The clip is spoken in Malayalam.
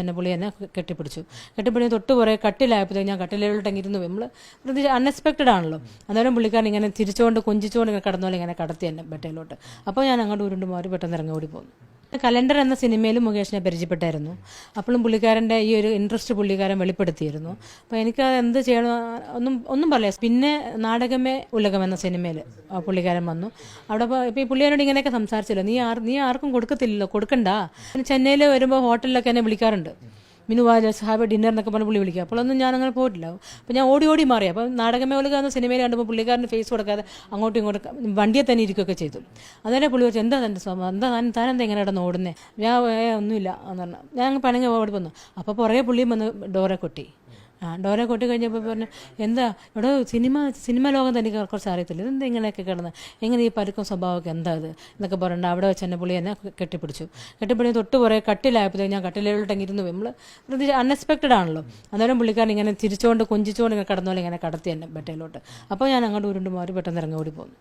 എന്നെ പുള്ളി എന്നെ കെട്ടിപ്പിടിച്ച് തൊട്ട് കുറേ കട്ടിലായപ്പോഴത്തേക്ക് ഞാൻ കട്ടിലോട്ടങ്ങിരുന്നു. നമ്മൾ പ്രത്യേകിച്ച് അൺഎക്സ്പെക്റ്റഡ് ആണല്ലോ. അന്നേരം പുള്ളിക്കാരൻ ഇങ്ങനെ തിരിച്ചുകൊണ്ട് കൊഞ്ചിച്ചുകൊണ്ട് ഇങ്ങനെ കടന്നോലെ ഇങ്ങനെ കടത്തി എന്നെ ബെട്ടയിലോട്ട്. അപ്പോൾ ഞാൻ അങ്ങോട്ട് ഉരുണ്ട് മാറി പെട്ടെന്ന് ഇറങ്ങി ഓടി പോകുന്നു. കലണ്ടർ എന്ന സിനിമയിൽ മുകേഷിനെ പരിചയപ്പെട്ടായിരുന്നു. അപ്പോഴും പുള്ളിക്കാരൻ്റെ ഈ ഒരു ഇൻട്രസ്റ്റ് പുള്ളിക്കാരൻ വെളിപ്പെടുത്തിയിരുന്നു. അപ്പോൾ എനിക്ക് എന്ത് ചെയ്യണം ഒന്നും പറയാം. പിന്നെ നാടകമേ ഉലകം എന്ന സിനിമയിൽ പുള്ളിക്കാരൻ വന്നു. അവിടെ ഇപ്പോൾ ഈ പുള്ളിക്കാരോട് ഇങ്ങനെയൊക്കെ സംസാരിച്ചല്ലോ, നീ ആർക്കും കൊടുക്കത്തില്ലല്ലോ, കൊടുക്കണ്ട. ചെന്നൈയിൽ വരുമ്പോൾ ഹോട്ടലിലൊക്കെ എന്നെ വിളിക്കാറുണ്ട്. മിനുവാജ സാഹബ് ഡിന്നർ എന്നൊക്കെ പറഞ്ഞ് പുള്ളി വിളിക്കുക. അപ്പോഴൊന്നും ഞാനങ്ങനെ പോയിട്ടില്ല. അപ്പോൾ ഞാൻ ഓടി മാറി. അപ്പോൾ നാടകമേഖല എന്ന സിനിമയിൽ കണ്ടപ്പോൾ പുള്ളിക്കാരന് ഫേസ് കൊടുക്കാതെ അങ്ങോട്ടും ഇങ്ങോട്ടും വണ്ടിയെ തന്നെ ഇരിക്കുകയൊക്കെ ചെയ്തു. അതന്നെ പുള്ളി ചോദിച്ചു, എന്താ തൻ്റെ സ്വഭാവം, താനെന്താ എങ്ങനെ ഇടന്ന് ഓടുന്നേ? ഞാൻ ഒന്നുമില്ല എന്ന് പറഞ്ഞു. ഞാൻ പണങ്ങി ഓടി വന്നു. അപ്പോൾ പുറകെ പുള്ളിയും വന്ന് ഡോറെ കൊട്ടി. ഡോറെ കൊട്ടി കഴിഞ്ഞപ്പോൾ പറഞ്ഞു, എന്താ ഇവിടെ സിനിമ ലോകം തന്നെ കുറച്ച് അറിയത്തില്ല, ഇതെന്താ ഇങ്ങനെയൊക്കെ കിടന്ന്, എങ്ങനെ ഈ പരുക്കം സ്വഭാവമൊക്കെ എന്താ ഇത് എന്നൊക്കെ പറഞ്ഞിട്ട് അവിടെ വെച്ച് എന്നെ പുള്ളി എന്നെ കെട്ടിപ്പിടിച്ച് തൊട്ട് കുറേ കട്ടിലായപ്പോഴത്തേക്ക് ഞാൻ കട്ടിലോട്ടങ്ങിരുന്നു. നമ്മൾ പ്രത്യേകിച്ച് അൺഎക്സ്പെക്റ്റഡ് ആണല്ലോ. അന്നേരം പുള്ളിക്കാരൻ ഇങ്ങനെ തിരിച്ചുകൊണ്ട് കൊഞ്ചിച്ചുകൊണ്ട് ഇങ്ങനെ കടന്നോലെ ഇങ്ങനെ കടത്തി എന്നെ ബെട്ടയിലോട്ട്. അപ്പോൾ ഞാൻ അങ്ങോട്ട് ഉരുണ്ട് മാറി പെട്ടെന്ന് ഇറങ്ങി ഓടി പോകുന്നു.